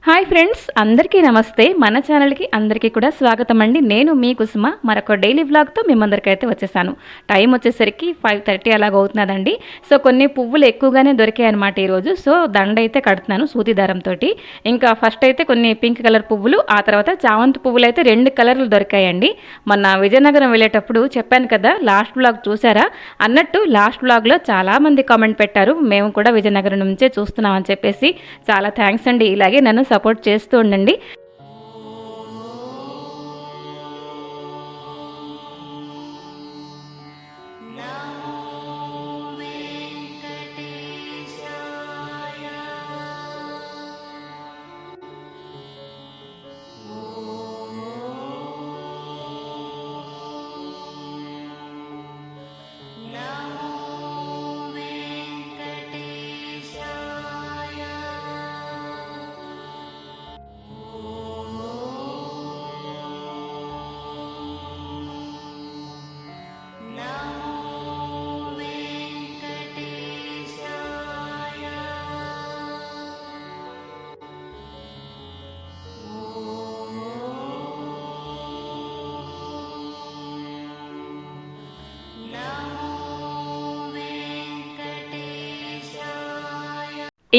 Hi friends, అందరికీ నమస్తే. మన ఛానల్కి అందరికీ కూడా స్వాగతం అండి. నేను మీ కుసుమ మరొక డైలీ వ్లాగ్తో మిమ్మల్ందరికైతే వచ్చేసాను. టైం వచ్చేసరికి 5:30 అలాగ అవుతున్నదండి. సో కొన్ని పువ్వులు ఎక్కువగానే దొరికాయి అనమాట ఈరోజు. సో దండ అయితే కడుతున్నాను సూతి దారంతో. ఇంకా ఫస్ట్ అయితే కొన్ని పింక్ కలర్ పువ్వులు, ఆ తర్వాత చామంతి పువ్వులు అయితే 2 కలర్లు దొరికాయండి. మొన్న విజయనగరం వెళ్ళేటప్పుడు చెప్పాను కదా, లాస్ట్ వ్లాగ్ చూసారా అన్నట్టు లాస్ట్ వ్లాగ్లో చాలామంది కామెంట్ పెట్టారు, మేము కూడా విజయనగరం నుంచే చూస్తున్నామని చెప్పేసి. చాలా థ్యాంక్స్ అండి. ఇలాగే నన్ను సపోర్ట్ చేస్తూ ఉండండి.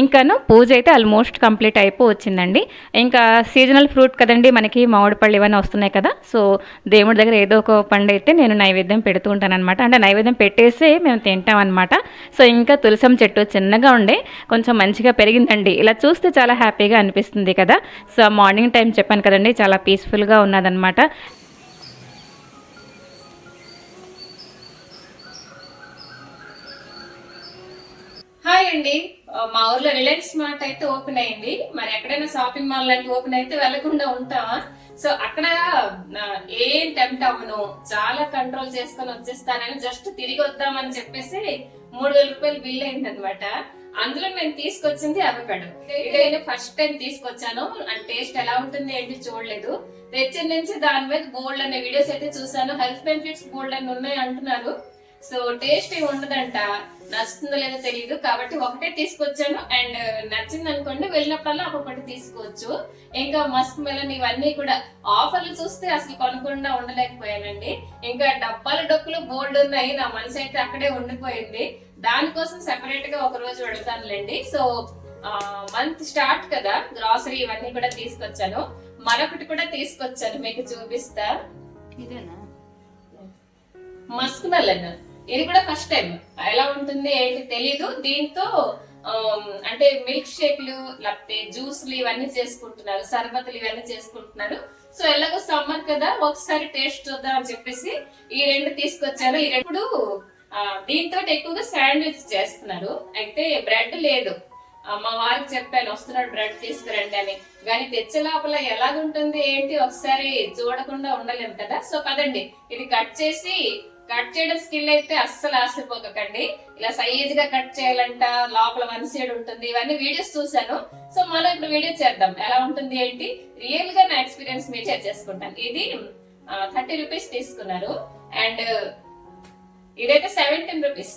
ఇంకాను పూజ అయితే ఆల్మోస్ట్ కంప్లీట్ వచ్చిందండి. ఇంకా సీజనల్ ఫ్రూట్ కదండి, మనకి మామిడి పళ్ళు ఇవన్నీ వస్తున్నాయి కదా. సో దేవుడి దగ్గర ఏదో ఒక పండు అయితే నేను నైవేద్యం పెడుతూ ఉంటాను అనమాట. అంటే నైవేద్యం పెట్టేసి మేము తింటాం అనమాట. సో ఇంకా తులసం చెట్టు చిన్నగా ఉండే కొంచెం మంచిగా పెరిగిందండి. ఇలా చూస్తే చాలా హ్యాపీగా అనిపిస్తుంది కదా. సో మార్నింగ్ టైం చెప్పాను కదండి, చాలా పీస్ఫుల్గా ఉన్నదనమాట. హాయ్ అండి. మా ఊర్లో రిలయన్స్ స్మార్ట్ అయితే ఓపెన్ అయింది. మరి ఎక్కడైనా షాపింగ్ మాల్ లాంటి ఓపెన్ అయితే వెళ్లకుండా ఉంటామా? సో అక్కడ ఏం టెంప్ట్ అవ్వను, చాలా కంట్రోల్ చేసుకొని వచ్చేస్తానని జస్ట్ తిరిగి వద్దామని చెప్పేసి 3,000 రూపాయలు బిల్ అయింది అనమాట. అందులో నేను తీసుకొచ్చింది అవకాడో. నేను ఫస్ట్ టైం తీసుకొచ్చాను. అండ్ టేస్ట్ ఎలా ఉంటుంది ఏంటి చూడలేదు. తెచ్చిన నుంచి దాని మీద బోల్డ్ అనే వీడియోస్ అయితే చూసాను. హెల్త్ బెనిఫిట్స్ బోల్డ్ అని ఉన్నాయి అంటున్నారు. సో టేస్ట్ ఉండదంట, నచ్చుతుందో లేదో తెలియదు. కాబట్టి ఒకటే తీసుకొచ్చాను. అండ్ నచ్చింది అనుకోండి, వెళ్ళినప్పుడల్లా ఒక్కొక్కటి తీసుకోవచ్చు. ఇంకా మస్క్ మెలన్ ఇవన్నీ కూడా ఆఫర్లు చూస్తే అసలు కొనకుండా ఉండలేకపోయానండి. ఇంకా డబ్బాలు డొక్కులు బోల్డ్ ఉన్నాయి. నా మనసు అయితే అక్కడే ఉండిపోయింది. దానికోసం సెపరేట్ గా ఒక రోజు వెళ్తానులేండి. సో మంత్ స్టార్ట్ కదా, గ్రాసరీ ఇవన్నీ కూడా తీసుకొచ్చాను. మరొకటి కూడా తీసుకొచ్చాను, మీకు చూపిస్తా. ఇదేనా మస్క్ మెలన్? ఇది కూడా ఫస్ట్ టైం. ఎలా ఉంటుంది ఏంటి తెలీదు. దీంతో అంటే మిల్క్ షేక్లు లేకపోతే జ్యూస్లు ఇవన్నీ చేసుకుంటున్నారు, సర్బతులు ఇవన్నీ చేసుకుంటున్నారు. సో ఎలాగో సమ్మర్ కదా, ఒకసారి టేస్ట్ చూద్దాం అని చెప్పేసి ఈ 2 తీసుకొచ్చాను. ఈ 2 దీంతో ఎక్కువగా శాండ్విచ్ చేస్తున్నారు. అయితే బ్రెడ్ లేదు. మా వారికి చెప్పాను, వస్తున్నాడు బ్రెడ్ తీసుకురండి అని. కానీ తెచ్చే లోపల ఎలాగుంటుంది ఏంటి ఒకసారి చూడకుండా ఉండలేము కదా. సో పదండి, ఇది కట్ చేయడం స్కిల్ అయితే అస్సలు ఆశపోకండి. ఇలా సైజ్ గా కట్ చేయాలంట, లోపల 1 సైడ్ ఉంటుంది. ఇవన్నీ వీడియోస్ చూసాను. సో మనం ఇప్పుడు వీడియో చేద్దాం, ఎలా ఉంటుంది ఏంటి. రియల్ గా నా ఎక్స్పీరియన్స్ మీరు షేర్ చేసుకుంటాను. ఇది 30 రూపీస్ తీసుకున్నారు. అండ్ ఇదైతే 17 రూపీస్.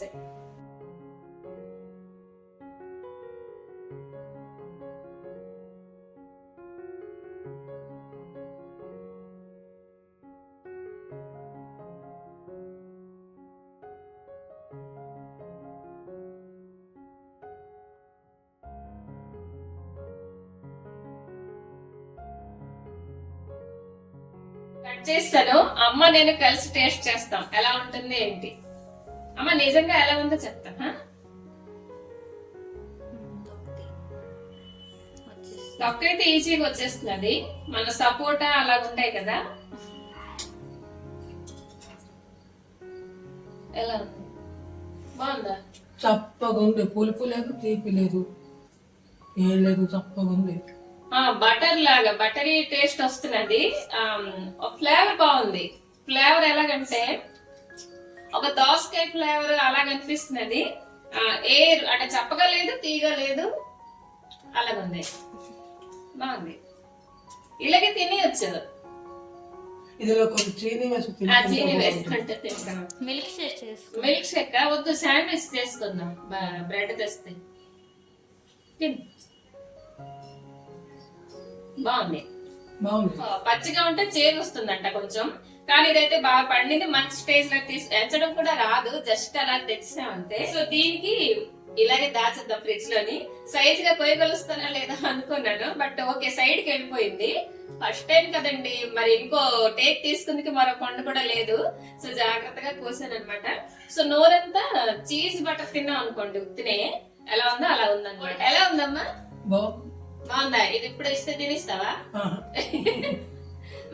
కట్ చేస్తాను. అమ్మ నేను కలిసి టేస్ట్ చేస్తాం ఎలా ఉంటుంది ఏంటి. అమ్మ నిజంగా ఎలా ఉందో చెప్తా. తొక్క అయితే ఈజీగా వచ్చేస్తున్నది. మన సపోటా అలా ఉంటాయి కదా. ఎలా ఉంది? బాగుందా? చప్పగా ఉంది, పులుపు లేదు, తీపి లేదు, ఏం లేదు, చప్పగా ఉంది. బటర్ లాగా బటరీ టేస్ట్ వస్తున్నది. ఫ్లేవర్ బాగుంది. ఫ్లేవర్ ఎలాగంటే ఒక దోసకాయ ఫ్లేవర్ అలాగనిపిస్తున్నది. అంటే చప్పగా లేదు, తీగా లేదు, అలాగుంది. బాగుంది. ఇలాగే తినేయచ్చు. ఇందులో కొంచెం చీనీ వేసుకుంటే తింటాం. మిల్క్ షేక్ వద్దు, శాండ్విచ్ చేసుకుందాం. బ్రెడ్ తెస్తే తిను. బాగుంది. బాగుంది. పచ్చిగా ఉంటే చేదు వస్తుందంట కొంచెం, కానీ ఇదైతే బాగా పండింది. మంచి స్టేజ్ లో ఎంచడం కూడా రాదు, జస్ట్ అలా తెచ్చాం అంతే. సో దీనికి ఇలాగే దాచేద్దాం ఫ్రిడ్జ్ లోని. సైజ్ గా కొయ్యగలుస్తానా లేదా అనుకున్నాను, బట్ ఓకే సైడ్ కి వెళ్ళిపోయింది. ఫస్ట్ టైం కదండి, మరి ఇంకో టేక్ తీసుకుందికి మరో పండు కూడా లేదు. సో జాగ్రత్తగా కోసాను అనమాట. సో నోరంతా చీజ్ బటర్ తిన్నాం అనుకోండి, ఉత్తినే ఎలా ఉందో అలా ఉందన్నమాట. ఎలా ఉందమ్మా? బాగుందా? ఇది ఇప్పుడు ఇస్తే తినిస్తావా?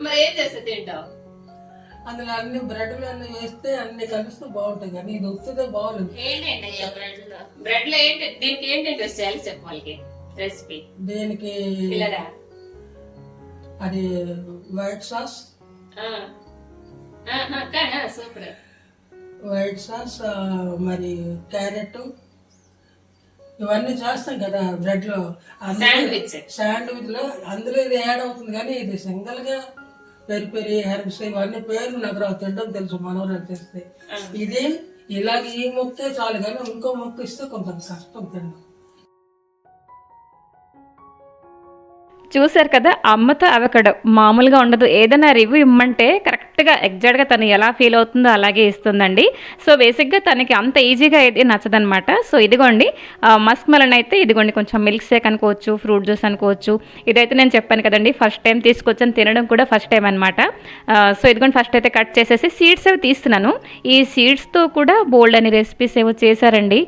మరి ఏం చేస్తే తింటావు? అందులో అన్ని బ్రెడ్లు అన్ని వేస్తే అన్ని కలిస్తే బాగుంటాయి, కానీ ఇది ఉత్తిదే బాగుంది. ఏంటండి బ్రెడ్ లో ఏంటి, దీనికి ఏంటంటే చేయాలి చెప్పు వాళ్ళకి రెసిపీ. దేనికి పిల్లరా? అది white sauce, super. White sauce, మరి క్యారెట్ ఇవన్నీ చేస్తాం కదా బ్రెడ్ లో. శాండ్విచ్ లో అందులో ఇది యాడ్ అవుతుంది, కానీ ఇది సింగిల్ గా పెరి హెర్బ్స్ ఇవన్నీ పేర్లు నాకు రావు, తినడం తెలుసు మనవరాలు చేస్తే. ఇది ఇలాగ ఈ మొక్కే చాలు, కానీ ఇంకో మొక్క ఇస్తే కొంచెం కష్టం తినడం. చూసారు కదా, అమ్మతో అవకాడో మామూలుగా ఉండదు. ఏదైనా రివ్యూ ఇమ్మంటే కరెక్ట్గా ఎగ్జాక్ట్గా తను ఎలా ఫీల్ అవుతుందో అలాగే ఇస్తుందండి. సో బేసిక్గా తనకి అంత ఈజీగా ఇది నచ్చదనమాట. సో ఇదిగోండి మస్క్ మెలన్ అయితే ఇదిగోండి కొంచెం మిల్క్ షేక్ అనుకోవచ్చు, ఫ్రూట్ జ్యూస్ అనుకోవచ్చు. ఇదైతే నేను చెప్పాను కదండి, ఫస్ట్ టైం తీసుకొచ్చాను, తినడం కూడా ఫస్ట్ టైం అనమాట. సో ఇదిగోండి ఫస్ట్ అయితే కట్ చేసేసి సీడ్స్ అవి తీస్తున్నాను. ఈ సీడ్స్తో కూడా బోల్డ్ అని రెసిపీస్ ఏవో చేశారండి.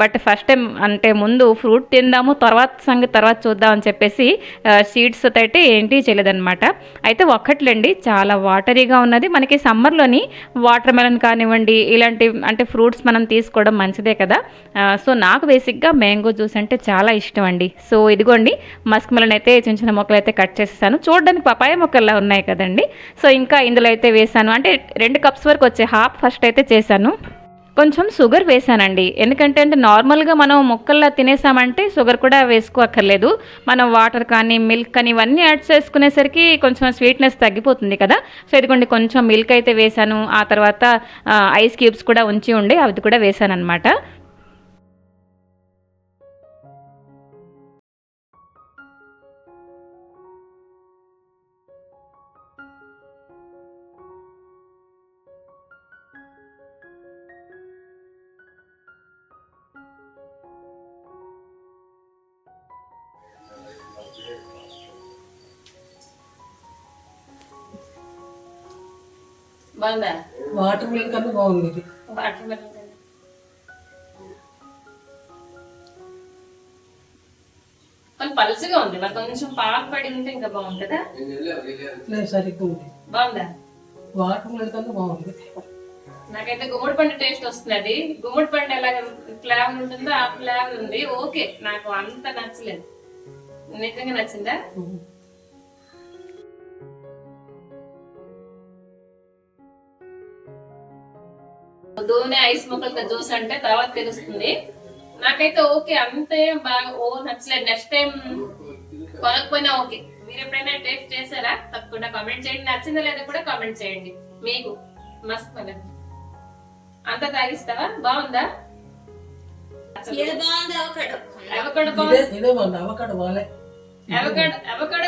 బట్ ఫస్ట్ టైం అంటే ముందు ఫ్రూట్ తిందాము, తర్వాత సంగతి తర్వాత చూద్దాం అని చెప్పేసి సీడ్స్ అయితే ఏంటి చేయలేదన్నమాట. అయితే ఒక్కట్లండి, చాలా వాటరీగా ఉన్నది. మనకి సమ్మర్లోని వాటర్ మెలన్ కానివ్వండి, ఇలాంటి అంటే ఫ్రూట్స్ మనం తీసుకోవడం మంచిదే కదా. సో నాకు బేసిక్గా మ్యాంగో జ్యూస్ అంటే చాలా ఇష్టం అండి. సో ఇదిగోండి మస్క్ మెలన్ అయితే చిన్న చిన్న మొక్కలు అయితే కట్ చేసేసాను. చూడడానికి పపాయ మొక్కల్లా ఉన్నాయి కదండి. సో ఇంకా ఇందులో అయితే వేసాను, అంటే 2 కప్స్ వరకు వచ్చే హాఫ్ ఫస్ట్ అయితే చేశాను. కొంచెం షుగర్ వేసానండి, ఎందుకంటే నార్మల్గా మనం మొక్కల్లా తినేసామంటే షుగర్ కూడా వేసుకోక్కర్లేదు. మనం వాటర్ కానీ మిల్క్ కానీ ఇవన్నీ యాడ్ చేసుకునేసరికి కొంచెం స్వీట్నెస్ తగ్గిపోతుంది కదా. సో ఇదిగోండి కొంచెం మిల్క్ అయితే వేసాను, ఆ తర్వాత ఐస్ క్యూబ్స్ కూడా ఉంచి ఉండే అవి కూడా వేసాను అనమాట. బాగుందా? వాటర్ మిల్క్ కన్నా బాగుంది ఇది. వాటర్ మెలన్ కొంచెం పలుచగా ఉంది, మరి కొంచెం పాలు పడి ఉంటే ఇంకా బాగుంటుందా? సరిగ్గా ఉంది. బాగుందా? వాటర్ మిల్క్ కన్నా బాగుంది. నాకైతే గుమ్మడి పండు టేస్ట్ వస్తుంది. గుమ్మడి పండు ఎలా ఫ్లేవర్ ఉంటుందో ఆ ఫ్లేవర్ ఉంది. ఓకే, నాకు అంత నచ్చలేదు. నిజంగా నచ్చిందా? దూనె ఐస్ ముక్కలతో జ్యూస్ అంటే తర్వాత తెలుస్తుంది. నాకైతే ఓకే, అంతే బాగా నచ్చలేదు. నెక్స్ట్ టైం కొనకపోయినా ఓకే. మీరు ఎప్పుడైనా టేస్ట్ చేశారా? తప్పకుండా కామెంట్ చేయండి. నచ్చిందా లేదా కూడా కామెంట్ చేయండి. మీకు మస్త్ మెలన్ అంతా తాగిస్తావా? బాగుందా? అవకాడో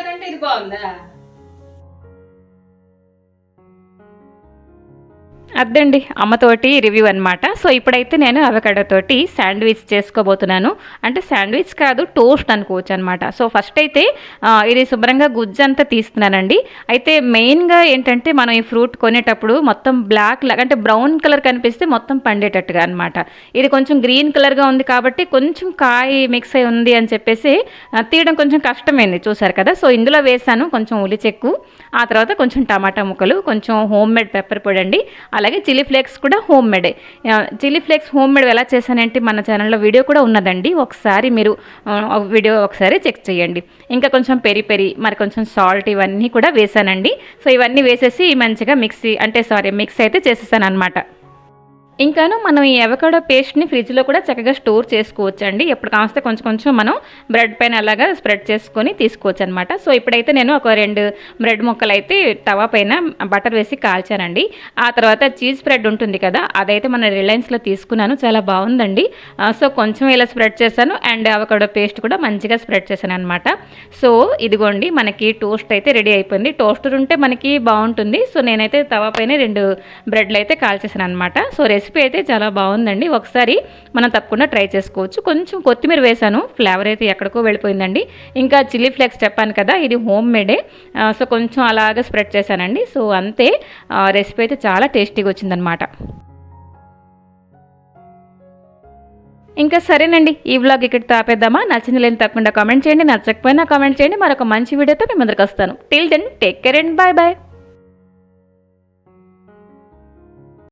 కంటే ఇది బాగుందా? అదండి అమ్మతోటి రివ్యూ అనమాట. సో ఇప్పుడైతే నేను అవకాడోతోటి శాండ్విచ్ చేసుకోబోతున్నాను. అంటే శాండ్విచ్ కాదు, టోస్ట్ అనుకోవచ్చు అనమాట. సో ఫస్ట్ అయితే ఇది శుభ్రంగా గుజ్జంతా తీస్తున్నానండి. అయితే మెయిన్గా ఏంటంటే మనం ఈ ఫ్రూట్ కొనేటప్పుడు మొత్తం బ్లాక్ అంటే బ్రౌన్ కలర్ కనిపిస్తే మొత్తం పండేటట్టుగా అనమాట. ఇది కొంచెం గ్రీన్ కలర్గా ఉంది కాబట్టి కొంచెం కాయ మిక్స్ అయి ఉంది అని చెప్పేసి తీయడం కొంచెం కష్టమైంది, చూసారు కదా. సో ఇందులో వేసాను కొంచెం ఉల్లి చెక్కు, ఆ తర్వాత కొంచెం టమాటా ముక్కలు, కొంచెం హోమ్ మేడ్ పెప్పర్ పొడి అండి, అలాగే చిల్లీ ఫ్లేక్స్ కూడా హోమ్ మేడే. చిల్లీ ఫ్లేక్స్ హోమ్ మేడ్ ఎలా చేశానంటే మన ఛానల్లో వీడియో కూడా ఉన్నదండి, ఒకసారి మీరు వీడియో ఒకసారి చెక్ చేయండి. ఇంకా కొంచెం పెరి మరి కొంచెం సాల్ట్ ఇవన్నీ కూడా వేసానండి. సో ఇవన్నీ వేసేసి మంచిగా మిక్స్ అయితే చేసేసాను అనమాట. ఇంకాను మనం ఈ అవకాడో పేస్ట్ని ఫ్రిడ్జ్లో కూడా చక్కగా స్టోర్ చేసుకోవచ్చు అండి. ఎప్పుడు కాస్తే కొంచెం కొంచెం మనం బ్రెడ్ పైన అలాగా స్ప్రెడ్ చేసుకొని తీసుకోవచ్చు అనమాట. సో ఇప్పుడైతే నేను ఒక 2 బ్రెడ్ ముక్కలు అయితే తవా పైన బటర్ వేసి కాల్చానండి. ఆ తర్వాత చీజ్ స్ప్రెడ్ ఉంటుంది కదా, అదైతే మన రిలయన్స్లో తీసుకున్నాను, చాలా బాగుందండి. సో కొంచెం ఇలా స్ప్రెడ్ చేశాను అండ్ అవకాడో పేస్ట్ కూడా మంచిగా స్ప్రెడ్ చేశాను అనమాట. సో ఇదిగోండి మనకి టోస్ట్ అయితే రెడీ అయిపోయింది. టోస్టర్ ఉంటే మనకి బాగుంటుంది. సో నేనైతే తవా పైన 2 బ్రెడ్లు అయితే కాల్చేసాను అనమాట. సో రెసిపీ అయితే చాలా బాగుందండి, ఒకసారి మనం తప్పకుండా ట్రై చేసుకోవచ్చు. కొంచెం కొత్తిమీర వేసాను, ఫ్లేవర్ అయితే ఎక్కడికో వెళ్ళిపోయిందండి. ఇంకా చిల్లీ ఫ్లేక్స్ చెప్పాను కదా, ఇది హోమ్ మేడే. సో కొంచెం అలాగా స్ప్రెడ్ చేశానండి. సో అంతే, రెసిపీ అయితే చాలా టేస్టీగా వచ్చిందనమాట. ఇంకా సరేనండి, ఈ వ్లాగ్ ఇక్కడ తాపేద్దామా? నచ్చింది లేని తప్పకుండా కామెంట్ చేయండి, నచ్చకపోయినా కామెంట్ చేయండి. మరొక మంచి వీడియోతో మీ ముందరికి వస్తాను. Till then take care and bye bye.